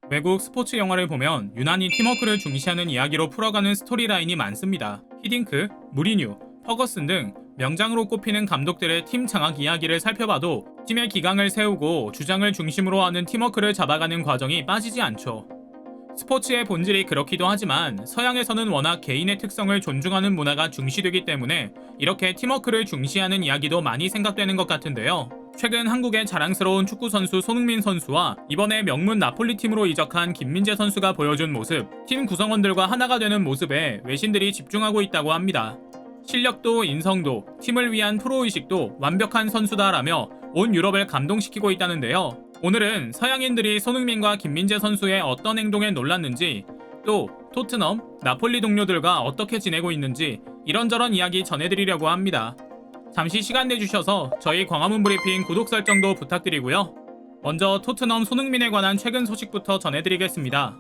외국 스포츠 영화를 보면 유난히 팀워크를 중시하는 이야기로 풀어가는 스토리라인이 많습니다. 히딩크, 무리뉴, 퍼거슨 등 명장으로 꼽히는 감독들의 팀 장악 이야기를 살펴봐도 팀의 기강을 세우고 주장을 중심으로 하는 팀워크를 잡아가는 과정이 빠지지 않죠. 스포츠의 본질이 그렇기도 하지만 서양에서는 워낙 개인의 특성을 존중하는 문화가 중시되기 때문에 이렇게 팀워크를 중시하는 이야기도 많이 생각되는 것 같은데요. 최근 한국의 자랑스러운 축구선수 손흥민 선수와 이번에 명문 나폴리 팀으로 이적한 김민재 선수가 보여준 모습, 팀 구성원들과 하나가 되는 모습에 외신들이 집중하고 있다고 합니다. 실력도 인성도 팀을 위한 프로의식도 완벽한 선수다라며 온 유럽을 감동시키고 있다는데요. 오늘은 서양인들이 손흥민과 김민재 선수의 어떤 행동에 놀랐는지, 또 토트넘, 나폴리 동료들과 어떻게 지내고 있는지 이런저런 이야기 전해드리려고 합니다. 잠시 시간 내주셔서 저희 광화문 브리핑 구독 설정도 부탁드리고요. 먼저 토트넘 손흥민에 관한 최근 소식부터 전해드리겠습니다.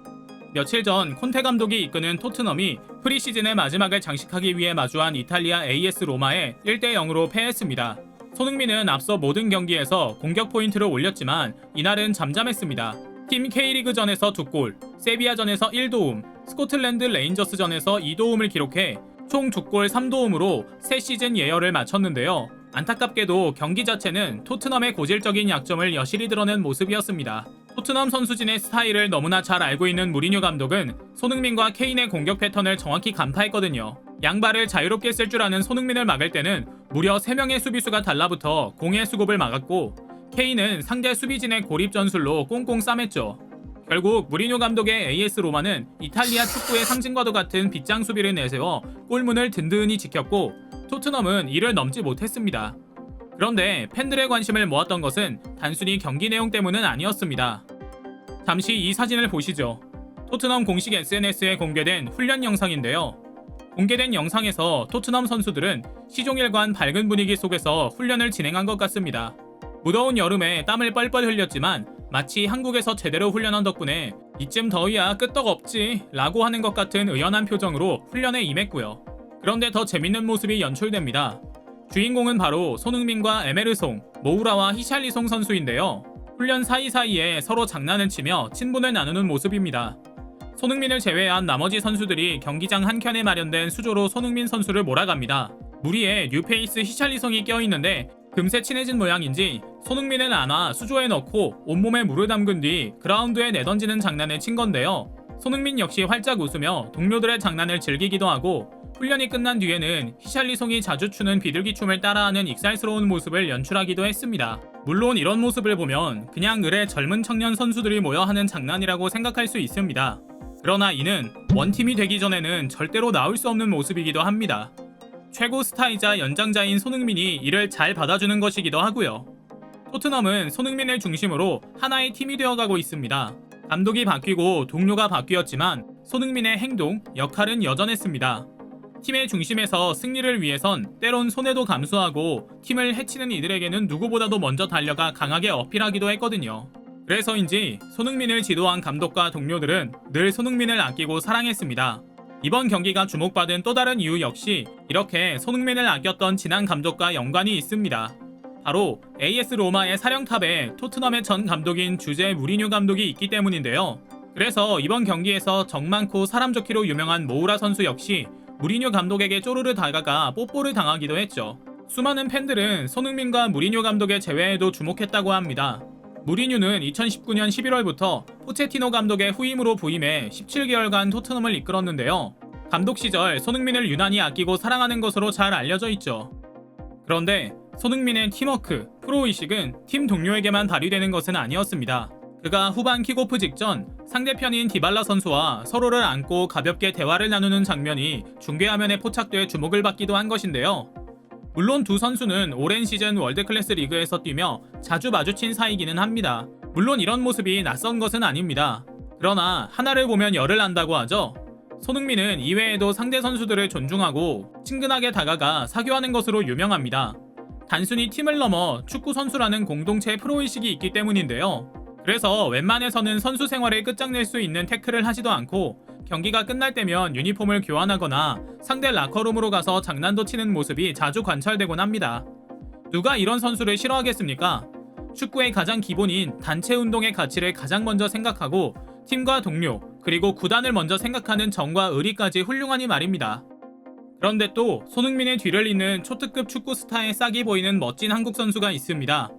며칠 전 콘테 감독이 이끄는 토트넘이 프리시즌의 마지막을 장식하기 위해 마주한 이탈리아 AS 로마에 1대0으로 패했습니다. 손흥민은 앞서 모든 경기에서 공격 포인트를 올렸지만 이날은 잠잠했습니다. 팀 K리그전에서 2골, 세비야전에서 1도움, 스코틀랜드 레인저스전에서 2도움을 기록해 총 2골 3도움으로 새 시즌 예열을 마쳤는데요. 안타깝게도 경기 자체는 토트넘의 고질적인 약점을 여실히 드러낸 모습이었습니다. 토트넘 선수진의 스타일을 너무나 잘 알고 있는 무리뉴 감독은 손흥민과 케인의 공격 패턴을 정확히 간파했거든요. 양발을 자유롭게 쓸 줄 아는 손흥민을 막을 때는 무려 3명의 수비수가 달라붙어 공의 수급을 막았고, 케인은 상대 수비진의 고립 전술로 꽁꽁 싸맸죠. 결국 무리뉴 감독의 AS 로마는 이탈리아 축구의 상징과도 같은 빗장 수비를 내세워 골문을 든든히 지켰고, 토트넘은 이를 넘지 못했습니다. 그런데 팬들의 관심을 모았던 것은 단순히 경기 내용 때문은 아니었습니다. 잠시 이 사진을 보시죠. 토트넘 공식 SNS에 공개된 훈련 영상인데요. 공개된 영상에서 토트넘 선수들은 시종일관 밝은 분위기 속에서 훈련을 진행한 것 같습니다. 무더운 여름에 땀을 뻘뻘 흘렸지만 마치 한국에서 제대로 훈련한 덕분에 이쯤 더위야 끄떡없지 라고 하는 것 같은 의연한 표정으로 훈련에 임했고요. 그런데 더 재밌는 모습이 연출됩니다. 주인공은 바로 손흥민과 에메르송, 모우라와 히샬리송 선수인데요. 훈련 사이사이에 서로 장난을 치며 친분을 나누는 모습입니다. 손흥민을 제외한 나머지 선수들이 경기장 한켠에 마련된 수조로 손흥민 선수를 몰아갑니다. 무리에 뉴페이스 히샬리송이 껴있는데 금세 친해진 모양인지 손흥민을 안아 수조에 넣고 온몸에 물을 담근 뒤 그라운드에 내던지는 장난을 친 건데요. 손흥민 역시 활짝 웃으며 동료들의 장난을 즐기기도 하고, 훈련이 끝난 뒤에는 히샬리송이 자주 추는 비둘기 춤을 따라하는 익살스러운 모습을 연출하기도 했습니다. 물론 이런 모습을 보면 그냥 을의 젊은 청년 선수들이 모여 하는 장난이라고 생각할 수 있습니다. 그러나 이는 원팀이 되기 전에는 절대로 나올 수 없는 모습이기도 합니다. 최고 스타이자 연장자인 손흥민이 이를 잘 받아주는 것이기도 하고요. 토트넘은 손흥민을 중심으로 하나의 팀이 되어가고 있습니다. 감독이 바뀌고 동료가 바뀌었지만 손흥민의 행동, 역할은 여전했습니다. 팀의 중심에서 승리를 위해선 때론 손해도 감수하고 팀을 해치는 이들에게는 누구보다도 먼저 달려가 강하게 어필하기도 했거든요. 그래서인지 손흥민을 지도한 감독과 동료들은 늘 손흥민을 아끼고 사랑했습니다. 이번 경기가 주목받은 또 다른 이유 역시 이렇게 손흥민을 아꼈던 지난 감독과 연관이 있습니다. 바로 AS 로마의 사령탑에 토트넘의 전 감독인 주제 무리뉴 감독이 있기 때문인데요. 그래서 이번 경기에서 정 많고 사람 좋기로 유명한 모우라 선수 역시 무리뉴 감독에게 쪼르르 다가가 뽀뽀를 당하기도 했죠. 수많은 팬들은 손흥민과 무리뉴 감독의 재회에도 주목했다고 합니다. 무리뉴는 2019년 11월부터 포체티노 감독의 후임으로 부임해 17개월간 토트넘을 이끌었는데요. 감독 시절 손흥민을 유난히 아끼고 사랑하는 것으로 잘 알려져 있죠. 그런데 손흥민의 팀워크, 프로의식은 팀 동료에게만 발휘되는 것은 아니었습니다. 그가 후반 킥오프 직전 상대편인 디발라 선수와 서로를 안고 가볍게 대화를 나누는 장면이 중계화면에 포착돼 주목을 받기도 한 것인데요. 물론 두 선수는 오랜 시즌 월드클래스 리그에서 뛰며 자주 마주친 사이기는 합니다. 물론 이런 모습이 낯선 것은 아닙니다. 그러나 하나를 보면 열을 안다고 하죠. 손흥민은 이외에도 상대 선수들을 존중하고 친근하게 다가가 사교하는 것으로 유명합니다. 단순히 팀을 넘어 축구 선수라는 공동체의 프로의식이 있기 때문인데요. 그래서 웬만해서는 선수 생활을 끝장낼 수 있는 태클을 하지도 않고 경기가 끝날 때면 유니폼을 교환하거나 상대 라커룸으로 가서 장난도 치는 모습이 자주 관찰되곤 합니다. 누가 이런 선수를 싫어하겠습니까? 축구의 가장 기본인 단체 운동의 가치를 가장 먼저 생각하고 팀과 동료, 그리고 구단을 먼저 생각하는 정과 의리까지 훌륭하니 말입니다. 그런데 또 손흥민의 뒤를 잇는 초특급 축구 스타의 싹이 보이는 멋진 한국 선수가 있습니다.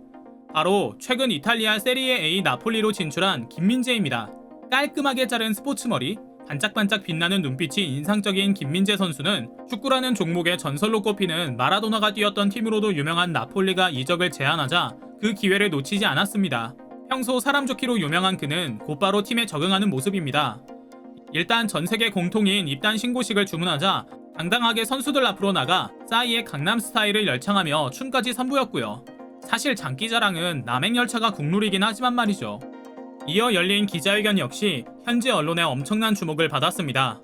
바로 최근 이탈리아 세리에 A 나폴리로 진출한 김민재입니다. 깔끔하게 자른 스포츠 머리, 반짝반짝 빛나는 눈빛이 인상적인 김민재 선수는 축구라는 종목의 전설로 꼽히는 마라도나가 뛰었던 팀으로도 유명한 나폴리가 이적을 제안하자 그 기회를 놓치지 않았습니다. 평소 사람 좋기로 유명한 그는 곧바로 팀에 적응하는 모습입니다. 일단 전세계 공통인 입단 신고식을 주문하자 당당하게 선수들 앞으로 나가 싸이의 강남 스타일을 열창하며 춤까지 선보였고요. 사실 장기자랑은 남행열차가 국룰이긴 하지만 말이죠. 이어 열린 기자회견 역시 현지 언론의 엄청난 주목을 받았습니다.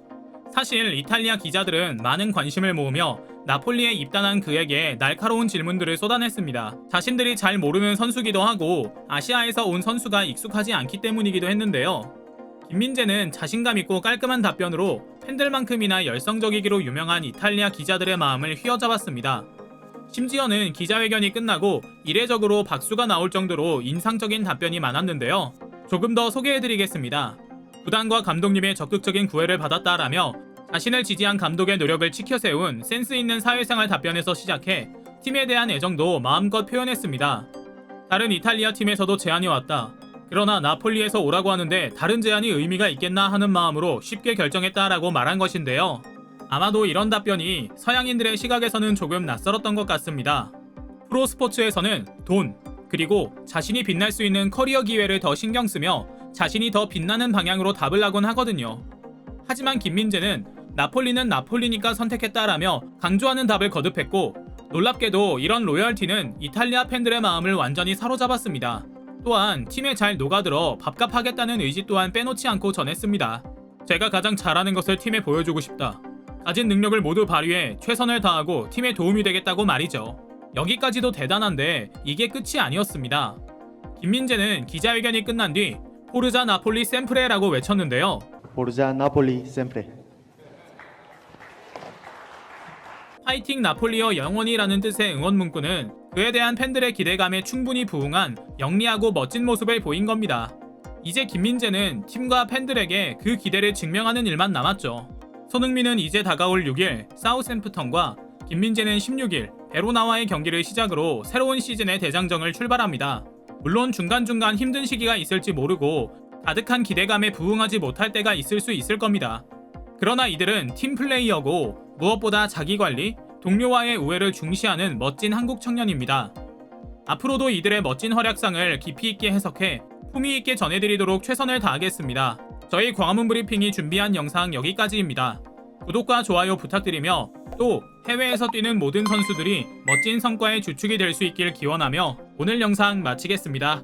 사실 이탈리아 기자들은 많은 관심을 모으며 나폴리에 입단한 그에게 날카로운 질문들을 쏟아냈습니다. 자신들이 잘 모르는 선수기도 하고 아시아에서 온 선수가 익숙하지 않기 때문이기도 했는데요. 김민재는 자신감 있고 깔끔한 답변으로 팬들만큼이나 열성적이기로 유명한 이탈리아 기자들의 마음을 휘어잡았습니다. 심지어는 기자회견이 끝나고 이례적으로 박수가 나올 정도로 인상적인 답변이 많았는데요. 조금 더 소개해드리겠습니다. 구단과 감독님의 적극적인 구애를 받았다라며 자신을 지지한 감독의 노력을 치켜세운 센스 있는 사회생활 답변에서 시작해 팀에 대한 애정도 마음껏 표현했습니다. 다른 이탈리아 팀에서도 제안이 왔다. 그러나 나폴리에서 오라고 하는데 다른 제안이 의미가 있겠나 하는 마음으로 쉽게 결정했다라고 말한 것인데요. 아마도 이런 답변이 서양인들의 시각에서는 조금 낯설었던 것 같습니다. 프로스포츠에서는 돈, 그리고 자신이 빛날 수 있는 커리어 기회를 더 신경 쓰며 자신이 더 빛나는 방향으로 답을 하곤 하거든요. 하지만 김민재는 나폴리는 나폴리니까 선택했다라며 강조하는 답을 거듭했고, 놀랍게도 이런 로열티는 이탈리아 팬들의 마음을 완전히 사로잡았습니다. 또한 팀에 잘 녹아들어 밥값하겠다는 의지 또한 빼놓지 않고 전했습니다. 제가 가장 잘하는 것을 팀에 보여주고 싶다. 가진 능력을 모두 발휘해 최선을 다하고 팀에 도움이 되겠다고 말이죠. 여기까지도 대단한데 이게 끝이 아니었습니다. 김민재는 기자회견이 끝난 뒤 포르자 나폴리 셈프레라고 외쳤는데요. 포르자 나폴리 셈프레. 파이팅 나폴리어 영원히라는 뜻의 응원 문구는 그에 대한 팬들의 기대감에 충분히 부응한 영리하고 멋진 모습을 보인 겁니다. 이제 김민재는 팀과 팬들에게 그 기대를 증명하는 일만 남았죠. 손흥민은 이제 다가올 6일 사우샘프턴과 김민재는 16일 베로나와의 경기를 시작으로 새로운 시즌의 대장정을 출발합니다. 물론 중간중간 힘든 시기가 있을지 모르고 가득한 기대감에 부응하지 못할 때가 있을 수 있을 겁니다. 그러나 이들은 팀 플레이어고 무엇보다 자기관리, 동료와의 우애를 중시하는 멋진 한국 청년입니다. 앞으로도 이들의 멋진 활약상을 깊이 있게 해석해 품위 있게 전해드리도록 최선을 다하겠습니다. 저희 광화문 브리핑이 준비한 영상 여기까지입니다. 구독과 좋아요 부탁드리며 또 해외에서 뛰는 모든 선수들이 멋진 성과의 주축이 될 수 있길 기원하며 오늘 영상 마치겠습니다.